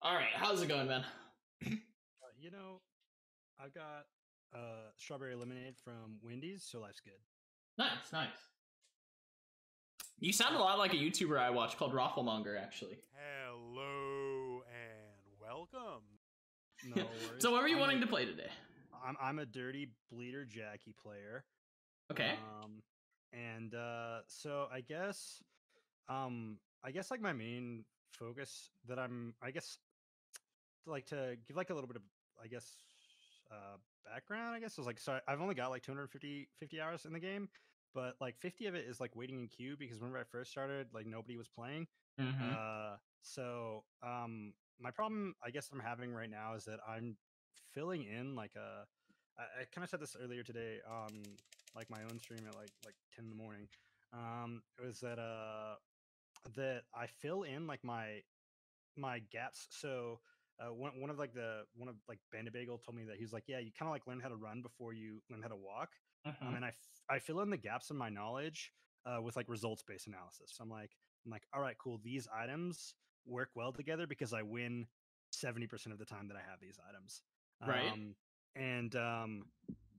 All right, how's it going, man? You know, I've got strawberry lemonade from Wendy's, so life's good. Nice, nice. You sound a lot like a YouTuber I watch called Rafflemonger, actually. Hello and welcome. No worries. So what were you wanting to play today? I'm a dirty bleeder Jackie player. Okay. So I guess like my main focus that like to give like a little bit of background, so I've only got like 250 hours in the game, but like 50 of it is like waiting in queue because whenever I first started, like nobody was playing. My problem I guess I'm having right now is that I'm filling in like I kind of said this earlier today on like my own stream at like 10 in the morning. It was that I fill in like my gaps. So one of Bandit Bagel told me that he was like, yeah, you kind of like learn how to run before you learn how to walk. And I fill in the gaps in my knowledge with like results based analysis. So I'm like, all right, cool. These items work well together because I win 70% of the time that I have these items. Right.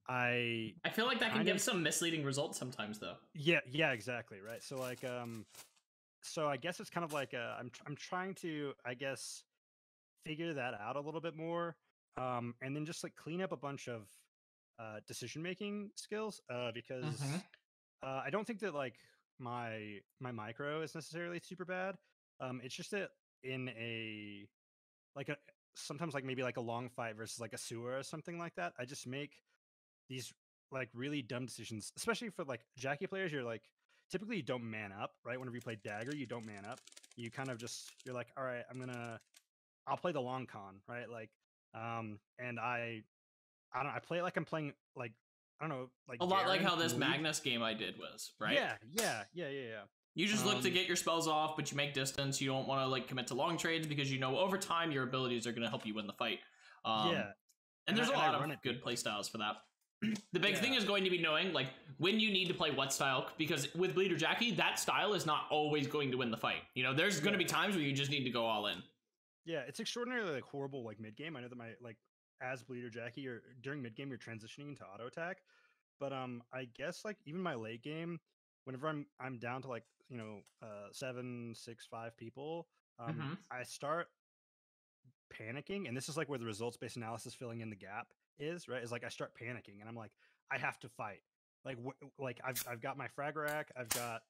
I feel like that can give some misleading results sometimes, though. Yeah, exactly. Right. So like so I guess it's kind of like I'm trying to figure that out a little bit more, and then just like clean up a bunch of decision making skills because I don't think that like my micro is necessarily super bad. It's just that in a sometimes like maybe like a long fight versus like a sewer or something like that, I just make these like really dumb decisions, especially for like Jackie players. You're like typically you don't man up, right? Whenever you play Dagger, you don't man up. You kind of you're like, all right, I'll play the long con, right? Like, and I don't know, I play it like I'm playing like, I don't know, like a lot like how this League. Magnus game I did was, right? Yeah. You just look to get your spells off, but you make distance. You don't want to like commit to long trades because you know over time your abilities are going to help you win the fight. And there's a lot of good play styles for that. The big thing is going to be knowing like when you need to play what style, because with Bleeder Jackie, that style is not always going to win the fight. You know, there's going to be times where you just need to go all in. Yeah, it's extraordinarily like horrible like mid game. I know that my like as Bleeder Jackie or during mid game you're transitioning into auto attack, but I guess like even my late game, whenever I'm down to like 7, 6, 5 people, I start panicking, and this is like where the results based analysis filling in the gap is, right? Is like I start panicking and I'm like, I have to fight. Like I've got my frag rack, I've got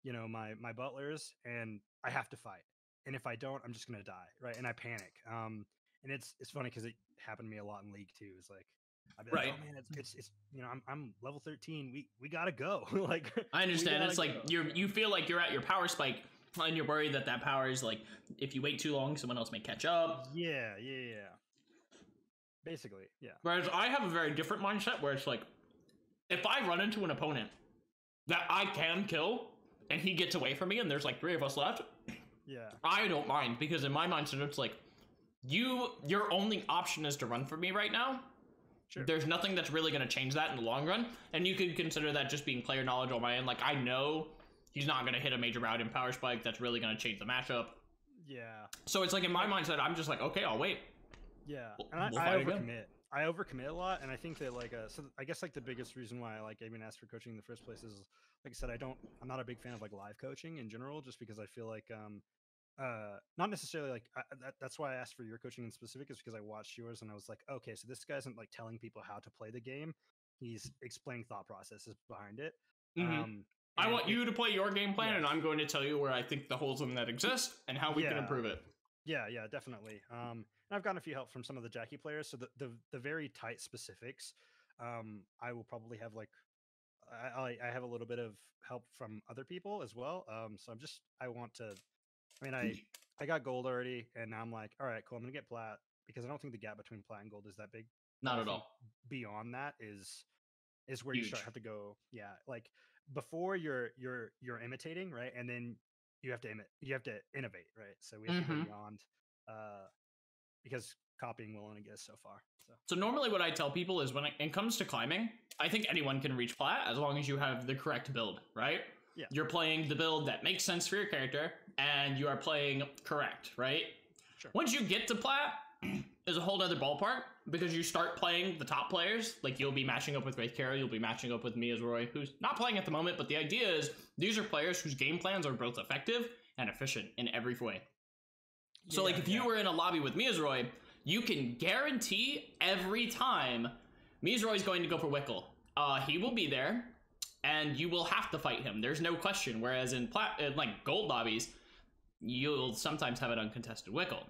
my butlers, and I have to fight. And if I don't, I'm just gonna die, right? And I panic. And it's funny because it happened to me a lot in League too. It's like, I'd be like, oh man, it's I'm level 13. We gotta go. Like I understand. It's like you feel like you're at your power spike, and you're worried that power is like if you wait too long, someone else may catch up. Yeah. Basically, yeah. Whereas I have a very different mindset where it's like, if I run into an opponent that I can kill and he gets away from me and there's like 3 of us left, I don't mind, because in my mindset it's like, your only option is to run for me right now. Sure. There's nothing that's really going to change that in the long run, and you could consider that just being player knowledge on my end. Like I know he's not going to hit a major route in power spike that's really going to change the matchup. Yeah. So it's like in my mindset, I'm just like, okay, I'll wait. Yeah, and I overcommit. I overcommit a lot, and I think that like so I guess like the biggest reason why I like even asked for coaching in the first place is, like I said, I'm not a big fan of like live coaching in general, just because I feel like not necessarily like that's why I asked for your coaching in specific, is because I watched yours and I was like, okay, so this guy isn't like telling people how to play the game, he's explaining thought processes behind it. I want you to play your game plan, and I'm going to tell you where I think the holes in that exist and how we can improve it. Yeah, definitely. And I've gotten a few help from some of the Jackie players. So the very tight specifics, I will probably have like, I have a little bit of help from other people as well. So I got gold already, and now I'm like, all right, cool. I'm gonna get plat, because I don't think the gap between plat and gold is that big. Not at all. Beyond that is where you have to go. Yeah, like before you're imitating, right, and then you have to innovate, right? So we have to go beyond, because copying will only get us so far. So normally what I tell people is when it comes to climbing, I think anyone can reach plat as long as you have the correct build, right? Yeah. You're playing the build that makes sense for your character, and you are playing correct, right? Once you get to plat, there's a whole other ballpark because you start playing the top players. Like you'll be matching up with Wraith Carry, you'll be matching up with me as Roy, who's not playing at the moment. But the idea is these are players whose game plans are both effective and efficient in every way. So like if you were in a lobby with Mizroy, you can guarantee every time Mizroy is going to go for Wickle. He will be there, and you will have to fight him. There's no question. Whereas in like gold lobbies, you'll sometimes have an uncontested Wickle.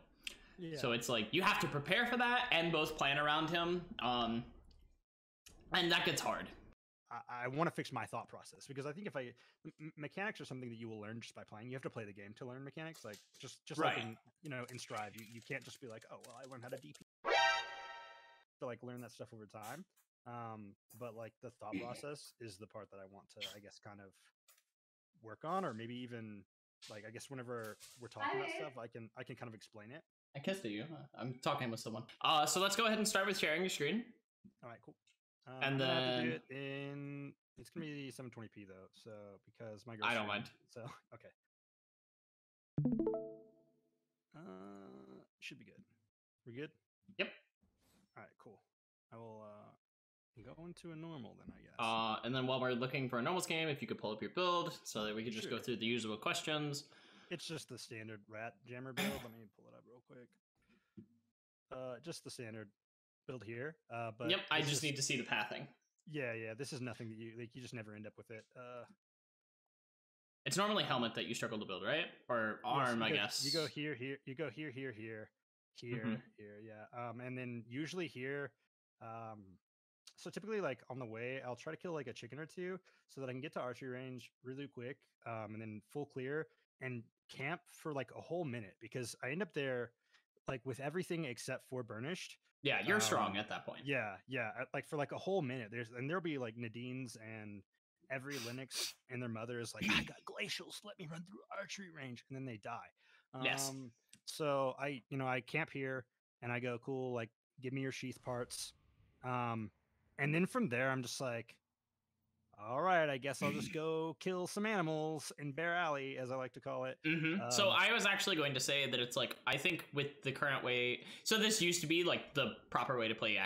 Yeah. So it's like you have to prepare for that and both plan around him, and that gets hard. I want to fix my thought process because I think if mechanics are something that you will learn just by playing. You have to play the game to learn mechanics. Like just right. Like in Strive, you can't just be like, oh well, I learned how to DP. To like learn that stuff over time. But like the thought process is the part that I want to, I guess, kind of work on, or maybe even like I guess whenever we're talking about stuff, I can kind of explain it. I kissed at you. I'm talking with someone. So let's go ahead and start with sharing your screen. All right, cool. And then have to do it in it's gonna be 720p though, so because my girl's I don't mind. So okay. Should be good. We're good? Yep. All right, cool. I will go into a normal then, I guess. And then while we're looking for a normals game, if you could pull up your build so that we could just go through the usual questions. It's just the standard rat jammer build. Let me pull it up real quick. Just the standard build here. But yep, I just need to see the pathing. Yeah, this is nothing that you just never end up with it. It's normally helmet that you struggle to build, right? Or arm, I guess. You go here, you go here, here, yeah. And then usually here, so typically like on the way, I'll try to kill like a chicken or two so that I can get to archery range really quick, and then full clear and camp for like a whole minute because I end up there like with everything except for burnished. Yeah, you're strong at that point. Yeah, like for like a whole minute. There'll be like Nadine's and every Linux and their mother is like, I got glacials, let me run through archery range, and then they die. Yes. So I camp here and I go, cool, like give me your sheath parts. And then from there I'm just like, all right, I guess I'll just go kill some animals in Bear Alley, as I like to call it. So I was actually going to say that it's like, I think with the current way, so this used to be like the proper way to play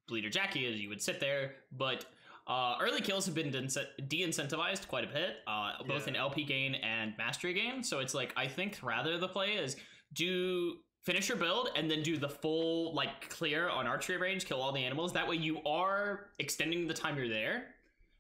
Bleeder Jackie is you would sit there, but early kills have been de-incentivized quite a bit, both in LP gain and mastery gain. So it's like, I think rather the play is finish your build and then do the full like clear on archery range, kill all the animals. That way you are extending the time you're there.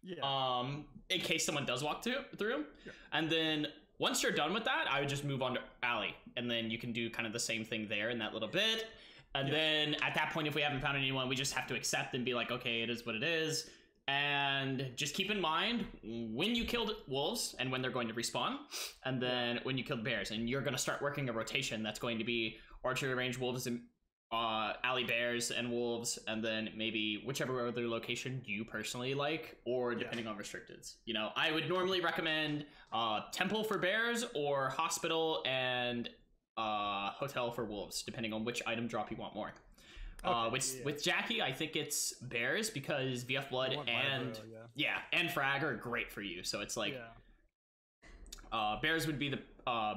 Yeah. In case someone does walk through. Yeah. And then once you're done with that, I would just move on to alley, and then you can do kind of the same thing there in that little bit. And then at that point, if we haven't found anyone, we just have to accept and be like, okay, it is what it is. And just keep in mind when you killed wolves and when they're going to respawn, and then when you killed bears, and you're going to start working a rotation that's going to be archery range wolves and alley bears and wolves, and then maybe whichever other location you personally like, or depending on restricteds. I would normally recommend temple for bears or hospital and hotel for wolves, depending on which item drop you want more. With Jackie, I think it's bears because VF blood and and frag are great for you. So it's like bears would be the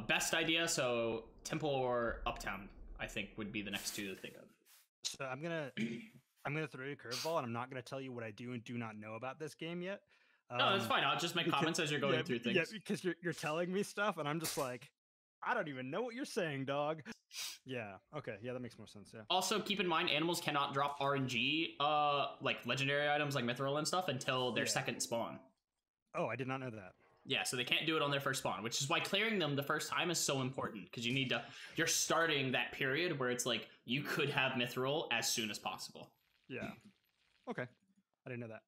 best idea. So temple or uptown, I think, would be the next two to think of. So I'm gonna throw you a curveball, and I'm not gonna tell you what I do and do not know about this game yet. No, that's fine. I'll just make comments as you're going through things. Yeah, because you're telling me stuff, and I'm just like, I don't even know what you're saying, dog. Yeah. Okay. Yeah, that makes more sense. Yeah. Also, keep in mind, animals cannot drop RNG, like legendary items like Mithril and stuff, until their second spawn. Oh, I did not know that. Yeah, so they can't do it on their first spawn, which is why clearing them the first time is so important, because you're starting that period where it's like you could have Mithril as soon as possible. Yeah. Okay. I didn't know that.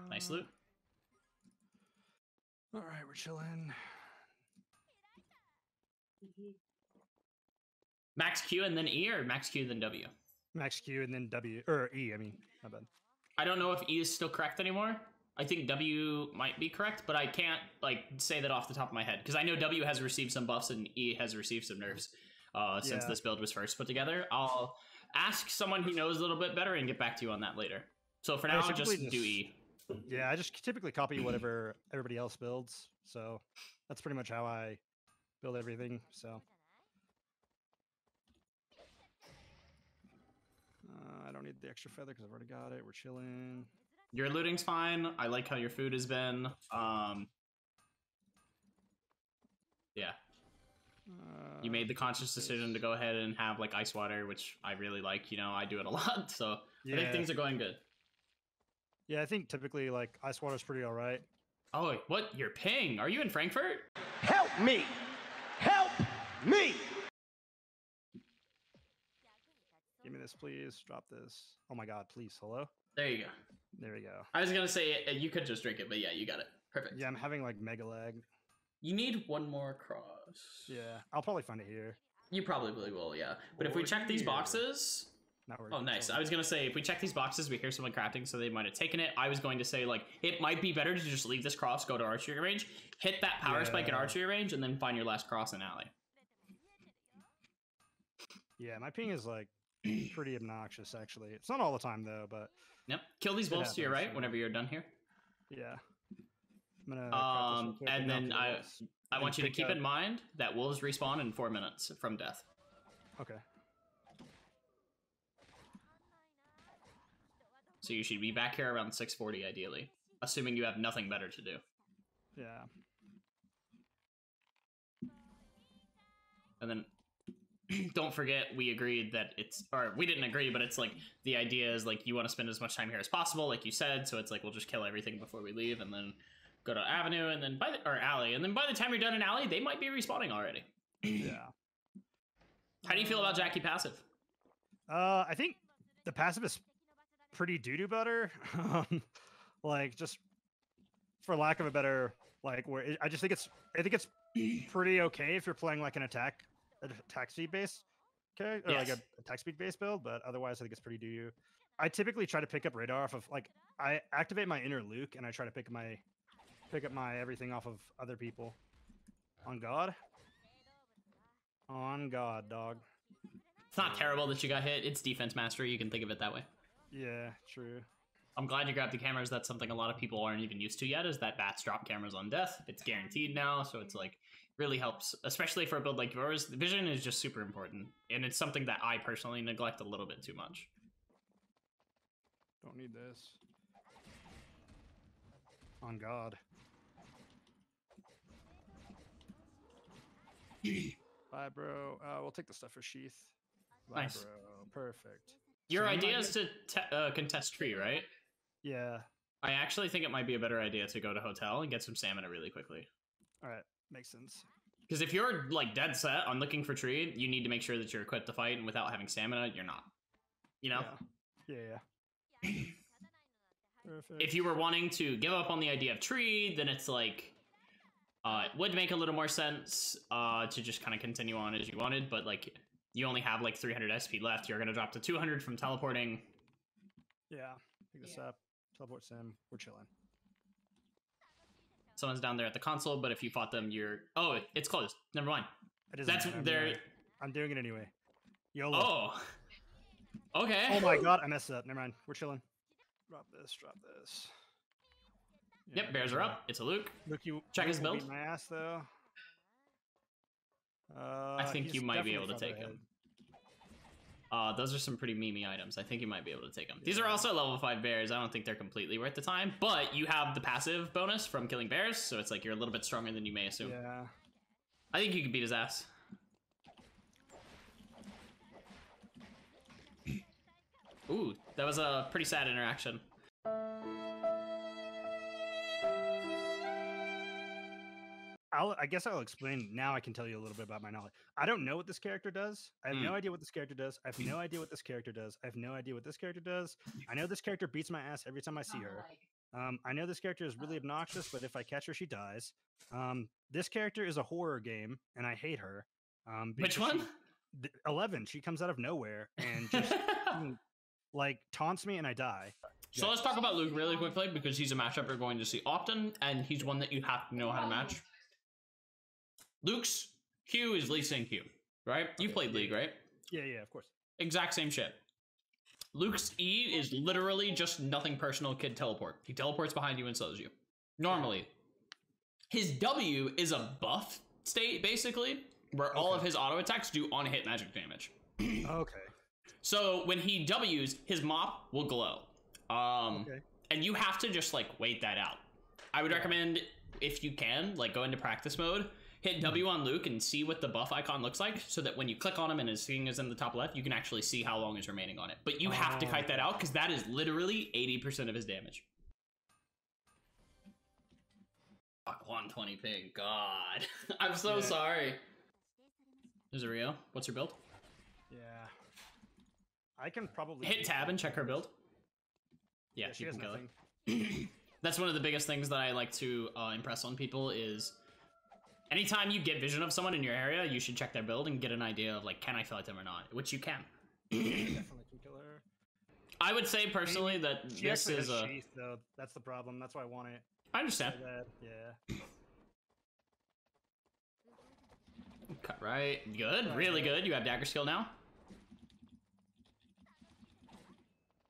Nice loot. All right, we're chilling. Max Q and then E, or max Q then W? Max Q and then W, or E, I mean, my bad. I don't know if E is still correct anymore. I think W might be correct, but I can't like say that off the top of my head, because I know W has received some buffs and E has received some nerfs since this build was first put together. I'll ask someone who knows a little bit better and get back to you on that later. So for now, just do E. Yeah, I just typically copy whatever everybody else builds, so that's pretty much how I build everything. So the extra feather because I've already got it. We're chilling. Your looting's fine. I like how your food has been. Yeah. You made the conscious decision to go ahead and have like ice water, which I really like. You know, I do it a lot, so I think things are going good. Yeah, I think typically like ice water is pretty all right. Oh, what? You're ping? Are you in Frankfurt? Help me! Help me! Give me this, please. Drop this. Oh my god, please. Hello? There you go. There we go. I was gonna say you could just drink it, but yeah, you got it. Perfect. Yeah, I'm having like mega lag. You need one more cross. Yeah, I'll probably find it here. You probably will, yeah. But if we check these boxes... Oh, nice. I was going to say, if we check these boxes, we hear someone crafting, so they might have taken it. I was going to say, like, it might be better to just leave this cross, go to archery range, hit that power spike at archery range, and then find your last cross in alley. Yeah, my ping is, like, pretty obnoxious, actually. It's not all the time, though, but... Yep. Kill these wolves to your right whenever you're done here. Yeah. I'm gonna and then I want you to keep in mind that wolves respawn in 4 minutes from death. Okay. So you should be back here around 6:40 ideally, assuming you have nothing better to do. Yeah. And then don't forget we agreed that it's, or we didn't agree, but it's like the idea is like you want to spend as much time here as possible, like you said. So it's like we'll just kill everything before we leave, and then go to avenue, and then or alley, and then by the time you're done in alley, they might be respawning already. Yeah. How do you feel about Jackie passive? I think the passive is pretty doo-doo butter. Like, just for lack of a better, like, where I think it's pretty okay if you're playing like an attack speed base, okay, or like a attack speed base build, but otherwise I think it's pretty doo-doo. I typically try to pick up radar off of, like, I activate my inner Luke and I try to pick up my everything off of other people. On God. On God, dog. It's not terrible that you got hit. It's defense mastery. You can think of it that way. Yeah, true. I'm glad you grabbed the cameras. That's something a lot of people aren't even used to yet, is that bats drop cameras on death. It's guaranteed now, so it's like really helps, especially for a build like yours. The vision is just super important, and it's something that I personally neglect a little bit too much. Don't need this. On God. Bye, bro. We'll take the stuff for Sheath. Bye, nice. Bro. Perfect. Your idea is to contest tree, right? Yeah. I actually think it might be a better idea to go to hotel and get some stamina really quickly. All right. Makes sense. Because if you're like dead set on looking for tree, you need to make sure that you're equipped to fight, and without having stamina, you're not. You know? Yeah. Perfect. If you were wanting to give up on the idea of tree, then it's like it would make a little more sense to just kind of continue on as you wanted, but like you only have like 300 SP left. You're gonna drop to 200 from teleporting. Yeah. Pick this up. Teleport sim. We're chilling. Someone's down there at the console, but if you fought them, you're... Oh, it's closed. Never mind. That's there. I'm doing it anyway. YOLO. Oh. Okay. Oh my God, I messed up. Never mind. We're chilling. Drop this. Drop this. Yeah, yep, bears are up. It's a Luke. Luke, you check his build. Beat my ass though. I think you might be able to take him. Those are some pretty memey items. I think you might be able to take them. These are also level 5 bears. I don't think they're completely worth the time, but you have the passive bonus from killing bears, so it's like you're a little bit stronger than you may assume. Yeah. I think you can beat his ass. Ooh, that was a pretty sad interaction. I guess I'll explain. Now I can tell you a little bit about my knowledge. I don't know what this character does. I have no idea what this character does. I have no idea what this character does. I have no idea what this character does. I know this character beats my ass every time I see her. I know this character is really obnoxious, but if I catch her, she dies. This character is a horror game, and I hate her. Which one? 11. She comes out of nowhere and just like taunts me, and I die. So let's talk about Luke really quickly, because he's a matchup you're going to see often, and he's one that you have to know how to match. Luke's Q is Lee Sin Q, right? You played League, right? Yeah, of course. Exact same shit. Luke's E is literally just nothing personal, kid teleport. He teleports behind you and slows you. Normally. His W is a buff state, basically, where all of his auto attacks do on-hit magic damage. Okay. So when he W's, his mop will glow. Okay. And you have to just like wait that out. I would recommend, if you can, like go into practice mode, hit W on Luke and see what the buff icon looks like, so that when you click on him and his thing is in the top left, you can actually see how long is remaining on it. But you have to kite that out, because that is literally 80% of his damage. Fuck, 120 ping, God. I'm so sorry. Is it Rio? What's your build? Yeah. I can probably... Hit tab and check her build. Yeah, she has nothing. That's one of the biggest things that I like to impress on people is anytime you get vision of someone in your area, you should check their build and get an idea of like, can I fight them or not? Which you can. Definitely can kill her. I would say personally that she this is a... sheath, though. That's the problem. That's why I want it. I understand. Yeah. Cut right. Good. Really good. You have dagger skill now.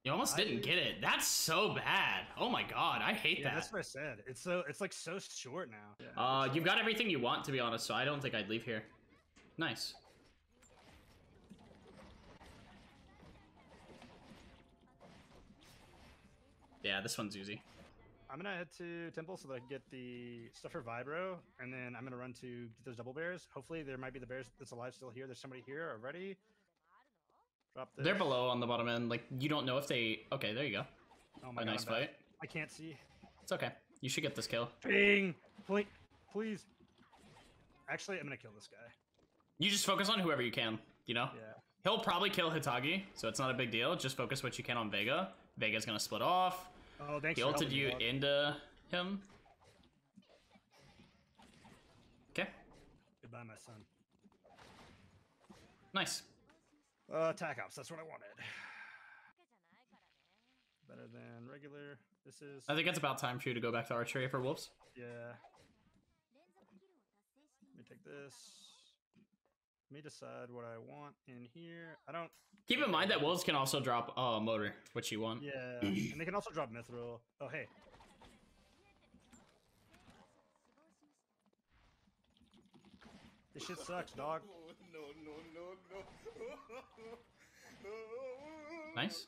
You almost didn't get it. That's so bad. Oh my god, I hate that. That's what I said. It's like so short now. Yeah, you've got everything you want, to be honest, so I don't think I'd leave here. Nice. Yeah, this one's easy. I'm gonna head to Temple so that I can get the stuff for Vibro, and then I'm gonna run to get those double bears. Hopefully there might be the bears that's alive still here. There's somebody here already. Drop this. They're below on the bottom end. Like, you don't know if they... Okay, there you go. Oh my god, nice fight. I can't see. It's okay. You should get this kill. Bing! Please. Actually, I'm gonna kill this guy. You just focus on whoever you can, you know? Yeah. He'll probably kill Hitagi, so it's not a big deal. Just focus what you can on Vega. Vega's gonna split off. Oh, thanks. He ulted you into him. Okay. Goodbye, my son. Nice. Attack ops. That's what I wanted. Better than regular. This is... I think it's about time for you to go back to archery for wolves. Yeah. Let me take this. Let me decide what I want in here. I don't... Keep in mind that wolves can also drop motor, which you want. Yeah, and they can also drop mithril. Oh, hey. This shit sucks, dog. Nice.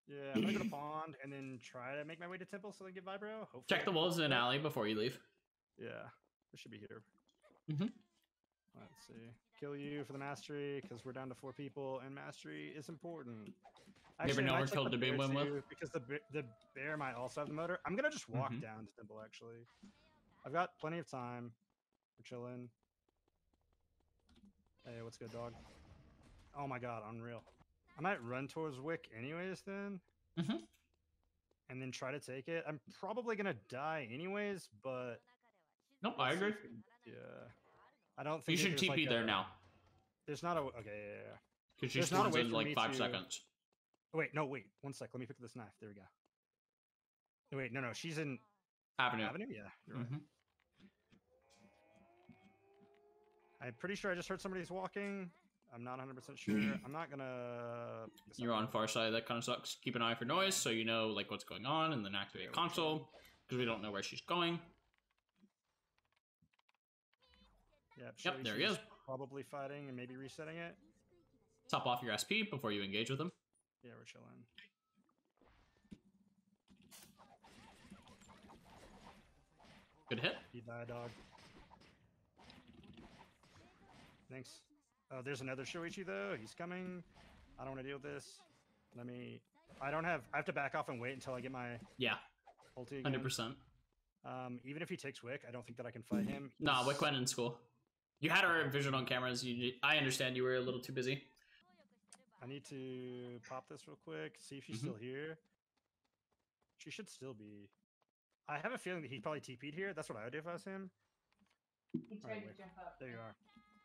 Yeah, I'm gonna go to pond and then try to make my way to temple so they get vibro. Hopefully. Check the wolves in an alley before you leave. Yeah, they should be here. Mm-hmm. Let's see. Kill you for the mastery because we're down to 4 people and mastery is important. Actually, never killed the bear win with because the bear might also have the motor. I'm gonna just walk down to temple. Actually, I've got plenty of time. We're chilling. Hey, what's good, dog? Oh my god, unreal. I might run towards Wick anyways then. And then try to take it. I'm probably gonna die anyways, but... Nope, I agree. Yeah. I don't think... You should TP there now. There's not a... Okay, yeah. Because she spawns in like 5 seconds. Oh, wait, no, wait. 1 sec. Let me pick up this knife. There we go. No, wait, no. She's in... Avenue. Avenue? Yeah, you're right. I'm pretty sure I just heard somebody's walking. I'm not 100% sure. I'm not gonna... You're on far side. That kind of sucks. Keep an eye for noise so you know like what's going on, and then activate console because we don't know where she's going. Yep, there he is. Probably fighting and maybe resetting it. Top off your SP before you engage with him. Yeah, we're chilling. Good hit. You die, dog. Thanks. Oh, there's another Shoichi though. He's coming. I don't want to deal with this. Let me... I have to back off and wait until I get my... Yeah. Ulti again. 100%. Even if he takes Wick, I don't think that I can fight him. Nah, Wick went in school. You had our vision on cameras. I understand you were a little too busy. I need to pop this real quick. See if she's still here. She should still be. I have a feeling that he probably TP'd here. That's what I would do if I was him. He tried to jump up. There you are.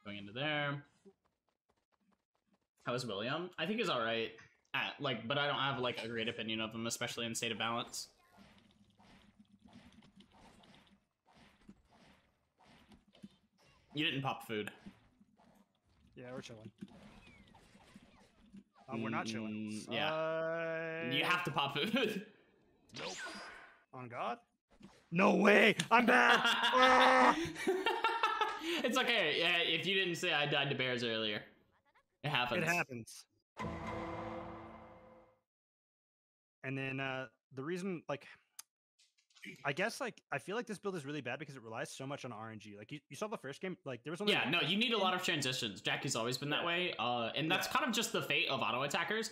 Going into there. How is William? I think he's all right. But I don't have like a great opinion of him, especially in State of Balance. You didn't pop food. Yeah, we're chilling. We're not chilling. Yeah. You have to pop food. Nope. On God? No way! I'm back! It's okay. Yeah, if you didn't say I died to bears earlier, it happens. It happens. And then the reason, like, I guess, like, I feel like this build is really bad because it relies so much on RNG. Like, you saw the first game, like, there was only... Yeah, no, you need a lot of transitions. Jackie's always been that way. And that's kind of just the fate of auto attackers,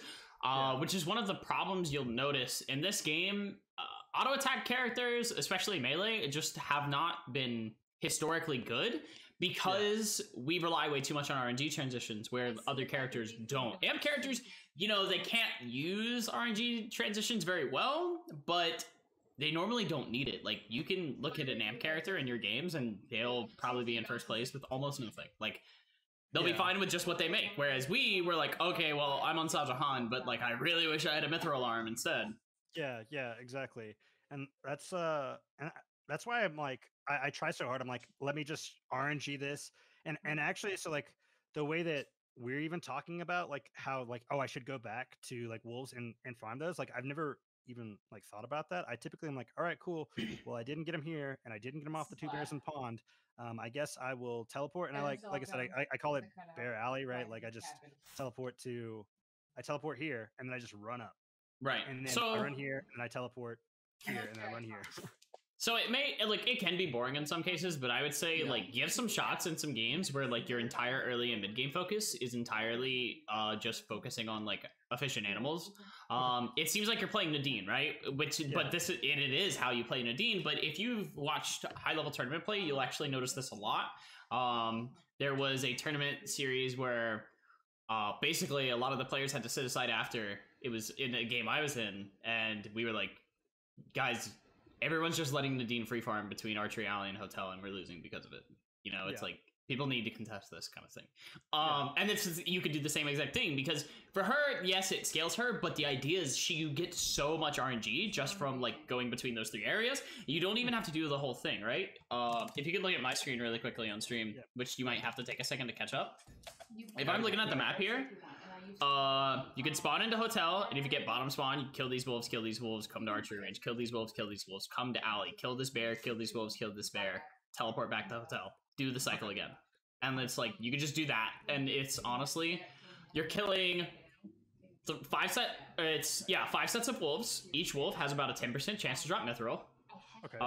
which is one of the problems you'll notice in this game. Auto attack characters, especially melee, just have not been historically good because we rely way too much on RNG transitions where other characters don't. Amp characters, you know, they can't use RNG transitions very well, but they normally don't need it. Like, you can look at an amp character in your games and they'll probably be in first place with almost nothing. Like, they'll be fine with just what they make. Whereas we were like, okay, well, I'm on Sajahan, but like, I really wish I had a Mithril arm instead. Yeah, exactly. And that's why I'm like, I try so hard. I'm like, let me just RNG this. And actually, so like the way that we're even talking about like how like, oh, I should go back to like wolves and farm those. Like, I've never even like thought about that. I typically am like, all right, cool. Well, I didn't get him here and I didn't get him off the 2 bears in pond. I guess I will teleport. And I said, I call it Bear Alley, right? Like, I just teleport here and then I just run up. Right. And then I run here and I teleport here and I run here. So it can be boring in some cases, but I would say like give some shots in some games where like your entire early and mid game focus is entirely just focusing on like efficient animals. It seems like you're playing Nadine, right? But it is how you play Nadine. But if you've watched high level tournament play, you'll actually notice this a lot. There was a tournament series where basically a lot of the players had to sit aside after. It was in a game I was in, and we were like, guys, everyone's just letting Nadine free farm between Archery Alley and Hotel, and we're losing because of it. You know, it's like people need to contest this kind of thing. And you could do the same exact thing because for her, yes, it scales her, but the idea is you get so much RNG just from like going between those 3 areas. You don't even have to do the whole thing, right? If you could look at my screen really quickly on stream, which you might have to take a second to catch up. If I'm looking at the map here, you can spawn into Hotel, and if you get bottom spawn, you kill these wolves, come to archery range, kill these wolves, come to alley, kill this bear, kill these wolves, kill this bear, teleport back to Hotel, do the cycle again. And it's like, you can just do that, and it's honestly, you're killing 5 sets of wolves. Each wolf has about a 10% chance to drop Mithril. Okay.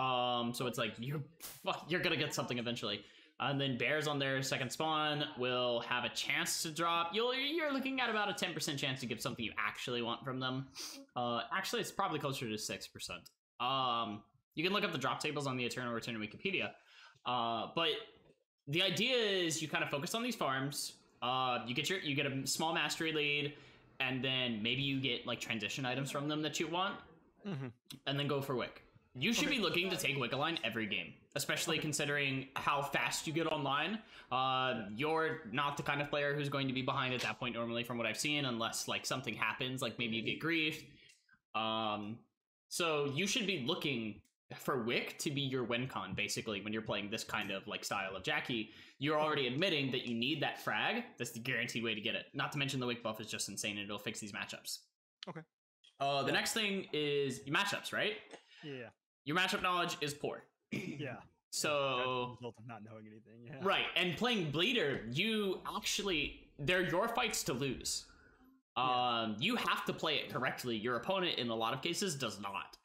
So it's like, you're gonna get something eventually. And then bears on their second spawn will have a chance to drop. You're looking at about a 10% chance to get something you actually want from them. Actually, it's probably closer to 6%. You can look up the drop tables on the Eternal Return in Wikipedia. But the idea is you kind of focus on these farms. You get a small mastery lead, and then maybe you get like transition items from them that you want, and then go for Wick. You should be looking to take Wickeline every game, especially considering how fast you get online. You're not the kind of player who's going to be behind at that point normally from what I've seen, unless like something happens, like maybe you get griefed. So you should be looking for Wick to be your win con, basically, when you're playing this kind of like style of Jackie. You're already admitting that you need that frag. That's the guaranteed way to get it. Not to mention the Wick buff is just insane and it'll fix these matchups. Okay. The next thing is matchups, right? Yeah. Your matchup knowledge is poor. Yeah. So result of not knowing anything. Yeah. Right, and playing Bleeder, they're your fights to lose. You have to play it correctly. Your opponent, in a lot of cases, does not.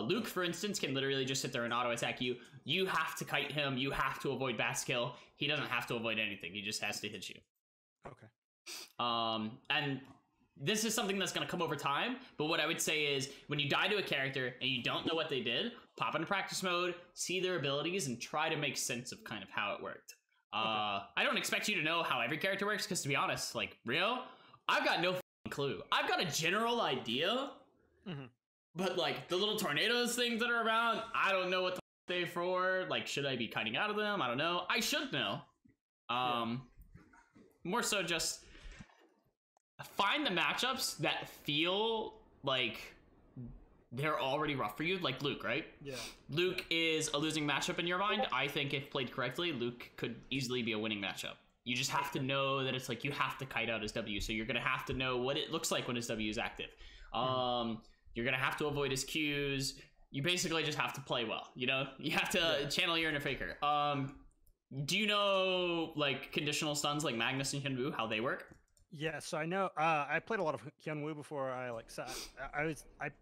Luke, for instance, can literally just sit there and auto attack you. You have to kite him. You have to avoid bat skill. He doesn't have to avoid anything. He just has to hit you. Okay. And this is something that's going to come over time, but what I would say is when you die to a character and you don't know what they did, pop into practice mode, see their abilities, and try to make sense of kind of how it worked. I don't expect you to know how every character works, because to be honest, like, Rio, I've got no clue. I've got a general idea, but like, the little tornadoes things that are around, I don't know what they're for. Like, should I be kiting out of them? I don't know. I should know. More so just find the matchups that feel like they're already rough for you, like Luke, right? Yeah. Luke is a losing matchup in your mind. I think if played correctly, Luke could easily be a winning matchup. You just have to know that it's like you have to kite out his W, so you're going to have to know what it looks like when his W is active. You're going to have to avoid his Qs. You basically just have to play well, you know? You have to channel your inner faker. Do you know like conditional stuns like Magnus and Hyunwoo, how they work? Yeah, so I know. I played a lot of Hyunwoo before. I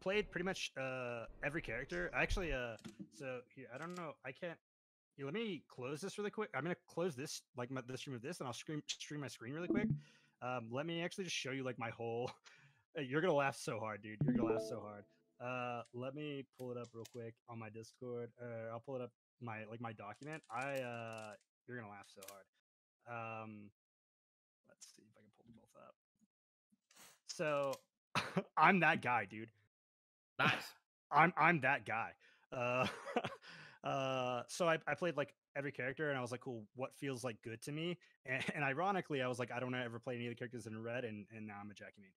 played pretty much every character. Actually, so here I don't know. I can't. Here, let me close this really quick. I'm gonna close this like the stream of this, and I'll stream my screen really quick. Let me actually just show you like my whole. You're gonna laugh so hard, dude. You're gonna laugh so hard. Let me pull it up real quick on my Discord. I'll pull it up my document. You're gonna laugh so hard. Let's see if I can pull them both up. So I'm that guy, dude. Nice. I'm that guy. So I played like every character, and I was like, cool, what feels like good to me? And ironically, I was like, I don't ever play any of the characters in red, and now I'm a Jackie main.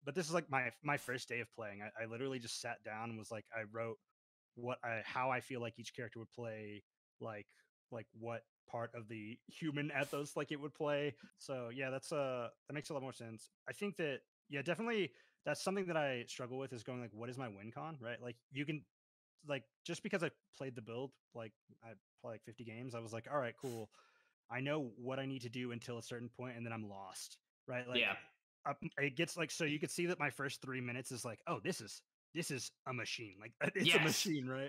But this is like my first day of playing. I literally just sat down and was like, I wrote how I feel like each character would play, like what part of the human ethos like it would play. So yeah, that makes a lot more sense. I think that definitely that's something that I struggle with, is going like, what is my win con, right? Like you can like, just because I played the build, like I play like 50 games, I was like, all right, cool. I know what I need to do until a certain point, and then I'm lost, right? Like, yeah. It gets like, so you could see that my first 3 minutes is like, oh, this is a machine. Like it's a machine, right?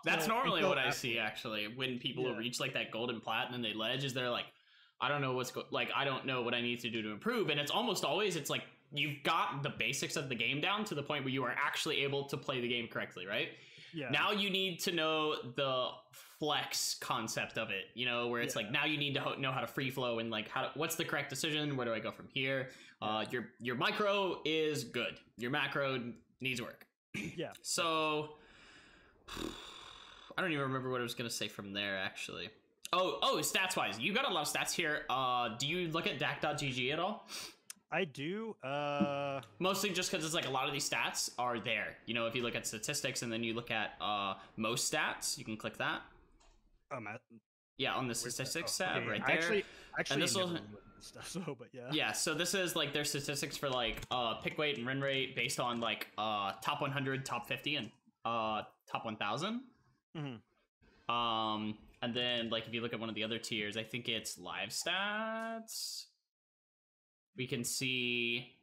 That's normally what I see actually when people reach like that golden plat and then they ledge, is they're like, I don't know I don't know what I need to do to improve. And it's almost always, it's like you've got the basics of the game down to the point where you are actually able to play the game correctly, right? Yeah. Now you need to know the flex concept of it, you know, where it's like, now you need to know how to free flow and like what's the correct decision? Where do I go from here? Your micro is good. Your macro needs work. Yeah. So I don't even remember what I was gonna say from there actually. Oh, stats wise, you got a lot of stats here. Do you look at DAC.gg at all? I do. Mostly just because it's like a lot of these stats are there. You know, if you look at statistics and then you look at most stats, you can click that. Yeah, on the statistics tab right there. Actually, and this will stuff. So, but yeah. Yeah, so this is like their statistics for like pick weight and win rate based on like top 100, top 50, and top 1000. And then like if you look at one of the other tiers, I think it's live stats. We can see,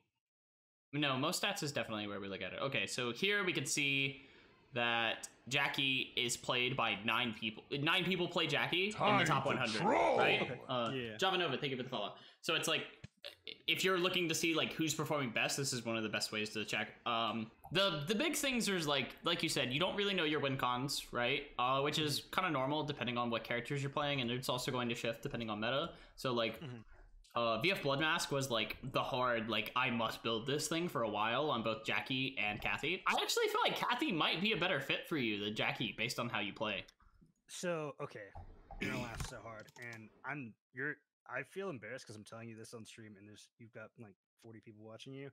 no, most stats is definitely where we look at it. Okay, so here we can see that Jackie is played by 9 people. 9 people play Jackie in the top 100, right? Okay. Javanova, thank you for the follow. So it's like, if you're looking to see like who's performing best, this is one of the best ways to check. The big things are like you said, you don't really know your win cons, right? Which is kind of normal depending on what characters you're playing, and it's also going to shift depending on meta. So like, VF Bloodmask was like the hard, like I must build this thing for a while on both Jackie and Cathy. I actually feel like Cathy might be a better fit for you than Jackie based on how you play. So okay, you're gonna laugh so hard, and I feel embarrassed because I'm telling you this on stream, and you've got like 40 people watching you.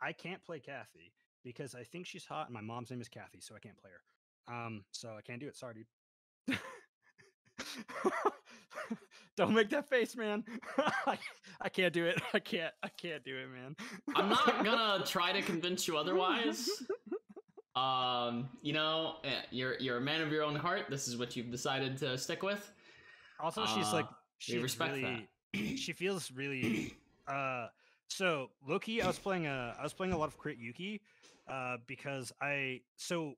I can't play Cathy because I think she's hot, and my mom's name is Cathy, so I can't play her. So I can't do it. Sorry, dude. Don't make that face, man. I can't do it. I can't do it, man. I'm not gonna try to convince you otherwise. You know, you're a man of your own heart. This is what you've decided to stick with. Also, she's like, we respect really, that. She feels really. So low-key, I was playing a lot of Crit Yuki, because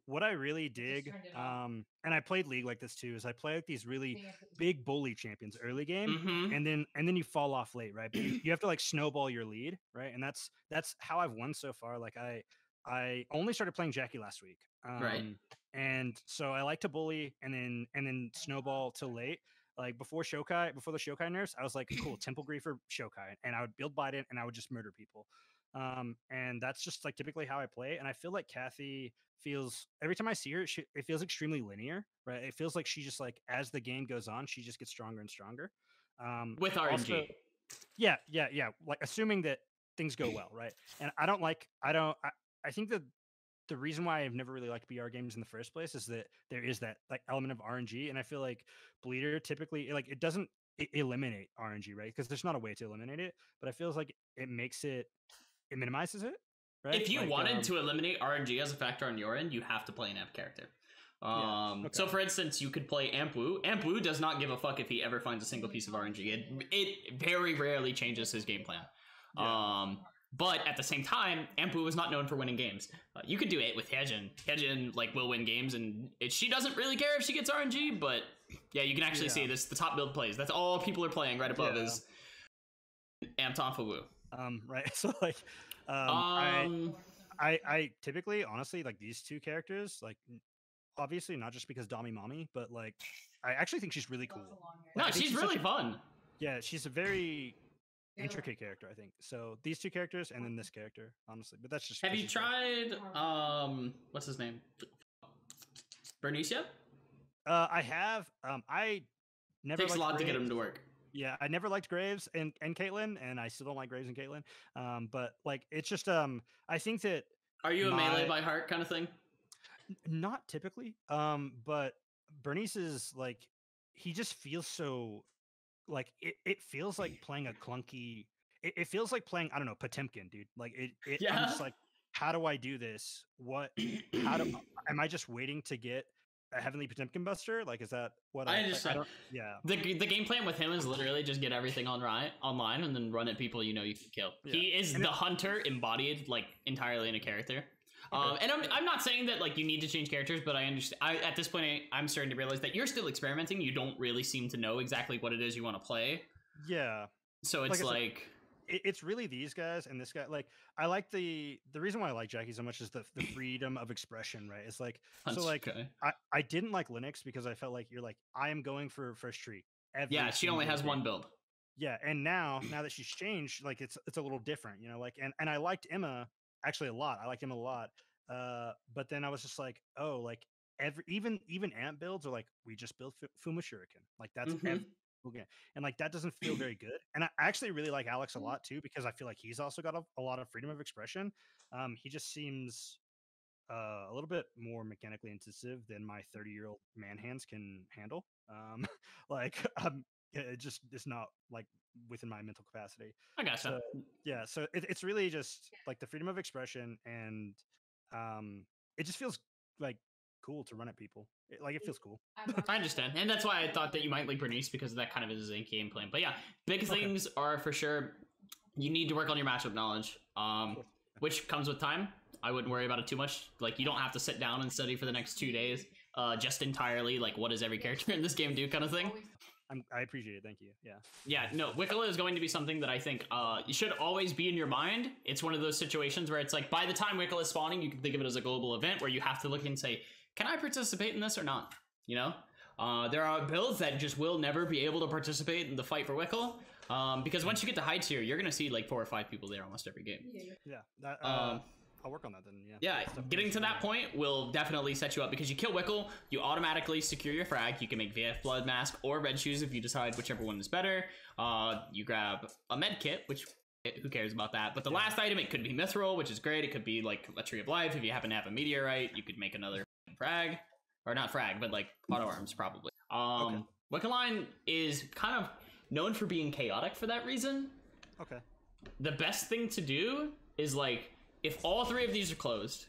what I really dig, and I played League like this too, is I play like these really big bully champions early game, and then you fall off late, right? But you have to like snowball your lead, right? And that's how I've won so far. Like I only started playing Jackie last week, right? And so I like to bully and then snowball till late. Like before the Shokai nerfs, I was like, cool, Temple Griefer Shokai, and I would build Biden and I would just murder people. And that's just like typically how I play. And I feel like Cathy feels, every time I see her, it feels extremely linear, right? It feels like she just like, as the game goes on, she just gets stronger and stronger. With RNG. Also, yeah. Like assuming that things go well, right? And I think that the reason why I've never really liked BR games in the first place is that there is that like element of RNG, and I feel like Bleeder typically like it doesn't eliminate RNG, right? Because there's not a way to eliminate it, but I feel like it minimizes it, right? If you like, wanted to eliminate RNG as a factor on your end, you have to play an app character. So for instance, you could play Ampu. Ampu does not give a fuck if he ever finds a single piece of RNG. It very rarely changes his game plan. But at the same time, Ampu was not known for winning games. You could do it with Hejin. Hejin like will win games, and she doesn't really care if she gets RNG. But yeah, you can actually see this. The top build plays. That's all people are playing. Right above is Amton Fawu. Right. So like, I typically, honestly, like these two characters, like obviously not just because Dami Mommy, but like I actually think she's really cool. No, she's really fun. Yeah, she's a very intricate character, I think. So these two characters and then this character, honestly. But that's just. Have you tried what's his name? Bernice yet? I have. I never. Takes a lot to get him to work. Yeah, I never liked Graves and Caitlyn, and I still don't like Graves and Caitlyn. But like, it's just I think that. Are you a melee by heart kind of thing? Not typically. But Bernice is like, he just feels so. Like it feels like playing a clunky. It feels like playing, I don't know, Potemkin, dude. Like it. I'm just like, how do I do this? What? Am I just waiting to get a Heavenly Potemkin Buster? Like, is that what I understand? Yeah. The game plan with him is literally just get everything online and then run at people you know you can kill. Yeah. He is the hunter embodied like entirely in a character. And I'm not saying that like you need to change characters, but I understand. At this point, I'm starting to realize that you're still experimenting. You don't really seem to know exactly what it is you want to play. Yeah. So it's like it's really these guys and this guy. Like I like the reason why I like Jackie so much is the freedom of expression, right? It's like so like I didn't like Linux because I felt like you're like I am going for first tree. Yeah, she only has one build. Yeah, and now that she's changed, like it's a little different, you know. Like and I liked Emma. Actually, a lot. I liked him a lot. But then I was just like, oh, like even amp builds are like we just built Fuma Shuriken. Like that's okay, and like that doesn't feel very good. And I actually really like Alex a lot too because I feel like he's also got a lot of freedom of expression. He just seems a little bit more mechanically intensive than my 30-year-old man hands can handle. It just is not like within my mental capacity. I gotcha. So, yeah, so it's really just like the freedom of expression, and it just feels like cool to run at people. It feels cool. I understand, and that's why I thought that you might like Bernice because that kind of is a game plan. But yeah, big things are for sure. You need to work on your matchup knowledge, which comes with time. I wouldn't worry about it too much. Like you don't have to sit down and study for the next 2 days. Just entirely like what does every character in this game do kind of thing. I appreciate it. Thank you. Yeah. Yeah. No, Wickeline is going to be something that I think you should always be in your mind. It's one of those situations where it's like by the time Wickeline is spawning, you can think of it as a global event where you have to look and say, can I participate in this or not? You know, there are builds that just will never be able to participate in the fight for Wickle. Because once you get to high tier, you're going to see like 4 or 5 people there almost every game. Yeah. I'll work on that then. Yeah, getting to that point will definitely set you up because you kill Wickle, you automatically secure your frag. You can make VF Blood Mask or Red Shoes if you decide whichever one is better. You grab a med kit, which who cares about that? But the last item, it could be Mithril, which is great. It could be like a Tree of Life. If you happen to have a Meteorite, you could make another frag. Or not frag, but like auto arms probably. Wickeline is kind of known for being chaotic for that reason. Okay. The best thing to do is like if all 3 of these are closed,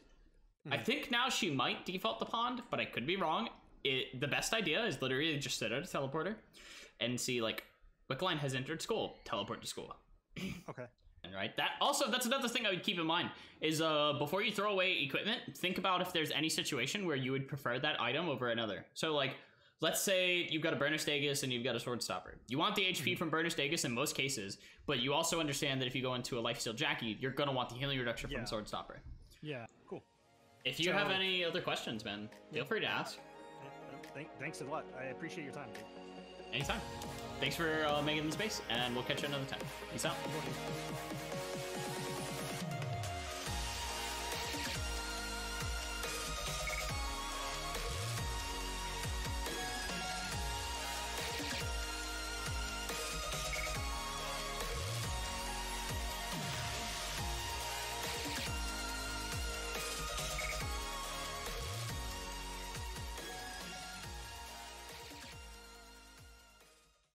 I think now she might default the pond, but I could be wrong. The best idea is literally just sit at a teleporter and see like Wickeline has entered school, teleport to school. Okay. Right. That's another thing I would keep in mind is before you throw away equipment, think about if there's any situation where you would prefer that item over another. So like, let's say you've got a Burner Stagus and you've got a Sword Stopper. You want the HP from Burner Stagus in most cases, but you also understand that if you go into a Lifesteal Jackie, you're going to want the healing reduction from Sword Stopper. Yeah, cool. If you have any other questions, man, feel free to ask. Thanks a lot. I appreciate your time, dude. Anytime. Thanks for making the space, and we'll catch you another time. Peace out.